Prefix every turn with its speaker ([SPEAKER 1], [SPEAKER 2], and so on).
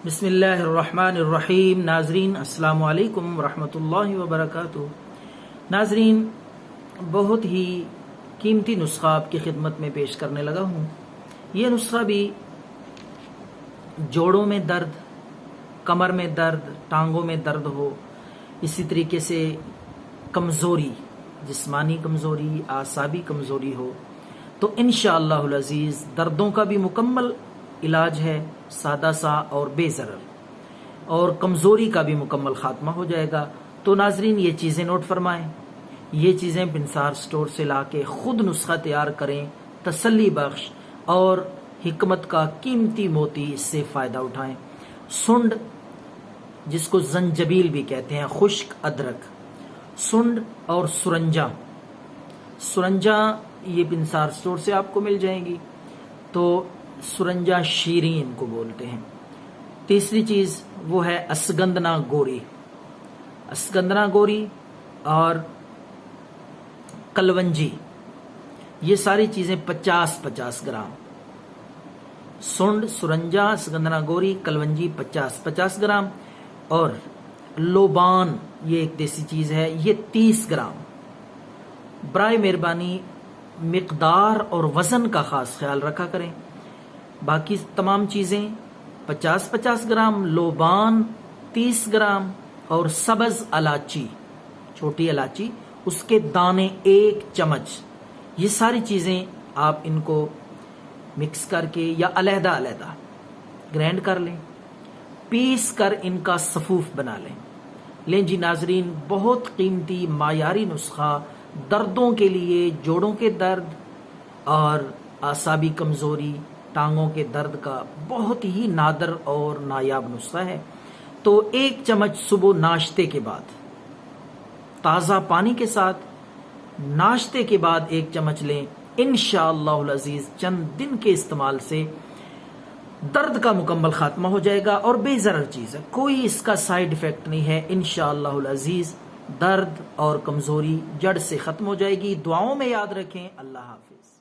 [SPEAKER 1] بسم اللہ الرحمن الرحیم۔ ناظرین السلام علیکم ورحمۃ اللہ وبرکاتہ۔ ناظرین، بہت ہی قیمتی نسخہ آپ کی خدمت میں پیش کرنے لگا ہوں۔ یہ نسخہ بھی جوڑوں میں درد، کمر میں درد، ٹانگوں میں درد ہو، اسی طریقے سے کمزوری، جسمانی کمزوری، اعصابی کمزوری ہو تو انشاءاللہ العزیز دردوں کا بھی مکمل علاج ہے، سادہ سا اور بے ضرر، اور کمزوری کا بھی مکمل خاتمہ ہو جائے گا۔ تو ناظرین یہ چیزیں نوٹ فرمائیں، یہ چیزیں بنثار سٹور سے لا کے خود نسخہ تیار کریں، تسلی بخش اور حکمت کا قیمتی موتی اس سے فائدہ اٹھائیں۔ سنڈ، جس کو زنجبیل بھی کہتے ہیں، خشک ادرک، سنڈ اور سرنجا یہ بنثار سٹور سے آپ کو مل جائیں گی، تو سرنجا شیرین کو بولتے ہیں۔ تیسری چیز وہ ہے اسگندنا گوری اور کلونجی، یہ ساری چیزیں 50-50 گرام، سنڈ، سرنجا، اسگندنا گوری، کلونجی 50-50 گرام، اور لوبان یہ ایک دیسی چیز ہے، یہ 30 گرام۔ برائے مہربانی مقدار اور وزن کا خاص خیال رکھا کریں۔ باقی تمام چیزیں 50-50 گرام، لوبان 30 گرام، اور سبز الائچی، چھوٹی الائچی، اس کے دانے 1 چمچ۔ یہ ساری چیزیں آپ ان کو مکس کر کے یا علیحدہ گرینڈ کر لیں، پیس کر ان کا صفوف بنا لیں جی ناظرین، بہت قیمتی معیاری نسخہ دردوں کے لیے، جوڑوں کے درد اور اعصابی کمزوری، ٹانگوں کے درد کا بہت ہی نادر اور نایاب نسخہ ہے۔ تو 1 چمچ صبح ناشتے کے بعد تازہ پانی کے ساتھ، ناشتے کے بعد 1 چمچ لیں، انشاءاللہ العزیز چند دن کے استعمال سے درد کا مکمل خاتمہ ہو جائے گا، اور بے ضرر چیز ہے، کوئی اس کا سائیڈ ایفیکٹ نہیں ہے۔ انشاءاللہ العزیز درد اور کمزوری جڑ سے ختم ہو جائے گی۔ دعاؤں میں یاد رکھیں۔ اللہ حافظ۔